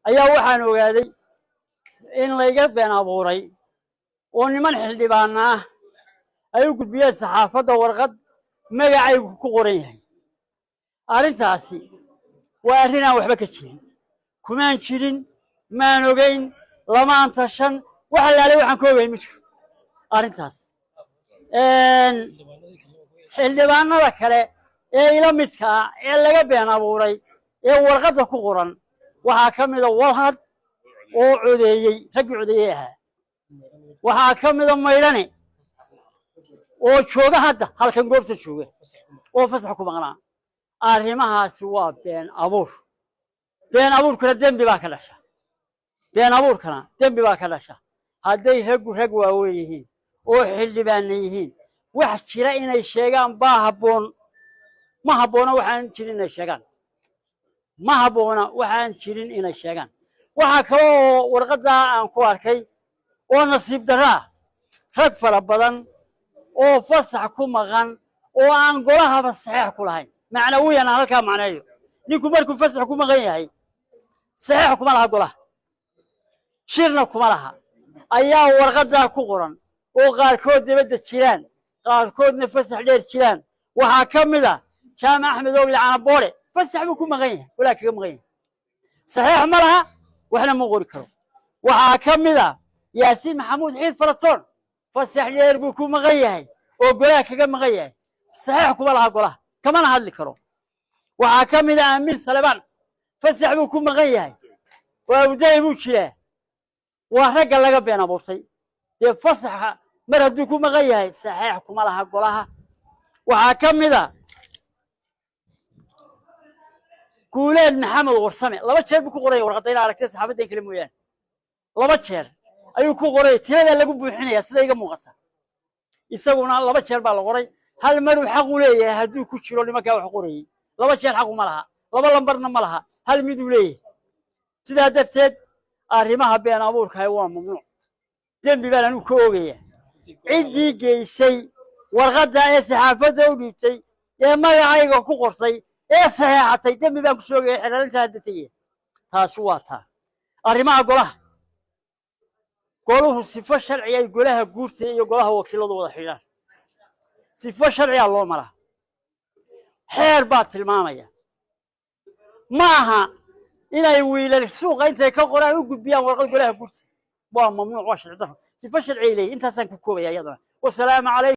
ayaa waxaan ogaaday in layga been abuuray oo niman xildhibaana ah ay u gudbiyeen saxaafadda warqad magacaygu ku qoran yahay. arrintaasi waa arrin aan waxba ka jirin, kumaan jirin, maan ogeyn, lamaan tashan, wax allaale waxaan ka ogeyn ma jiro arrintaas. xildhibaanada kale ee ila midka ah ee laga been abuuray ee warqadda ku qoran waxaa ka mida walhad oo codeeyey, raggii codeeyey ahaa. waxaa ka mida maydhane oo jooga hadda halkan goobta jooga oo fasax ku maqnaa. arrimahaasi waa been abuur. been abuurkana dembi baa ka dhasha. been abuurkana dembi baa ka dhasha. hadday raggu rag waaweyn yihiin oo xildhibaana yihiin, wax jira inay sheegaan baa habboon. ma habboona waxaan jirin inay sheegaan. ma habboona waxaan jirin inay sheegaan. waxaa kale oo warqaddaa aan ku arkay oo nasiib darraa rag fara badan oo fasax ku maqan oo aan golahaba saxiix ku lahayn. macnawiyan aan halkaa macneeyo, ninku markuu fasax ku maqan yahay saxiix kuma laha golaha, shirna kuma laha, ayaa warqaddaa ku qoran oo qaarkood dibadda jiraan, qaarkoodna fasax dheer jiraan. waxaa ka mid a jaamac axmed ogle canaboore, fasax buu ku maqan yahay, golaha kaga maqan yahay, saxiix ma laha, waxna ma qori karo. waxaa ka mid a yaasiin maxamuud xiid faratoon, fasax dheer buu ku maqan yahay oo golaha kaga maqan yahay, saxiix kuma laha golaha, kamana hadli karo. waxaa ka mid a amiin salebaan, fasax buu ku maqan yahay, waa uday buu jiraa. waa ragga laga been abuurtay. dee fasaxa mar hadduu ku maqan yahay saxiix kuma laha golaha. waxaa ka mid a guuleed maxamed warsame, 2 jeer buu ku qoraya warqadda, ina aragtay saxaafaddan kale mooyaane 2 jeer ayuu ku qoray. tiradaa lagu buuxinaya sida iga muuqata. isaguna 2 jeer baa la qoray. hal maruu xaq u leeyahay hadduu ku jiro nimankaa wax qorayey. 2 jeer xaq uma laha, 2 lambarna ma laha, hal miduu leeyahay. sidaa darteed arrimaha been abuurkahay waa mamnuuc. dembi baan anigu ka oogaya. ciddii geysay warqadda ee saxaafadda u dhiibtay ee magacayga ku qortay ee saxeexatay, dembi baan ku soo oogaya. xilaalinta hadda tegaya. taasi waa taa. arrimaha golaha, goluhu sifo sharci ay golaha guurta iyo golaha wakiiladu wada xidhaan. sifo sharciyaa loo maraa. xeer baa tilmaamaya. ma aha inay wiilal suuqa intay ka qoraan u gudbiyaan warqad golaha guurta. waa mamnuuc, waa sharci darro. sifo sharci ay leeyihin. intaasaan ku koobaya iyadana. wasalaamu calaykum.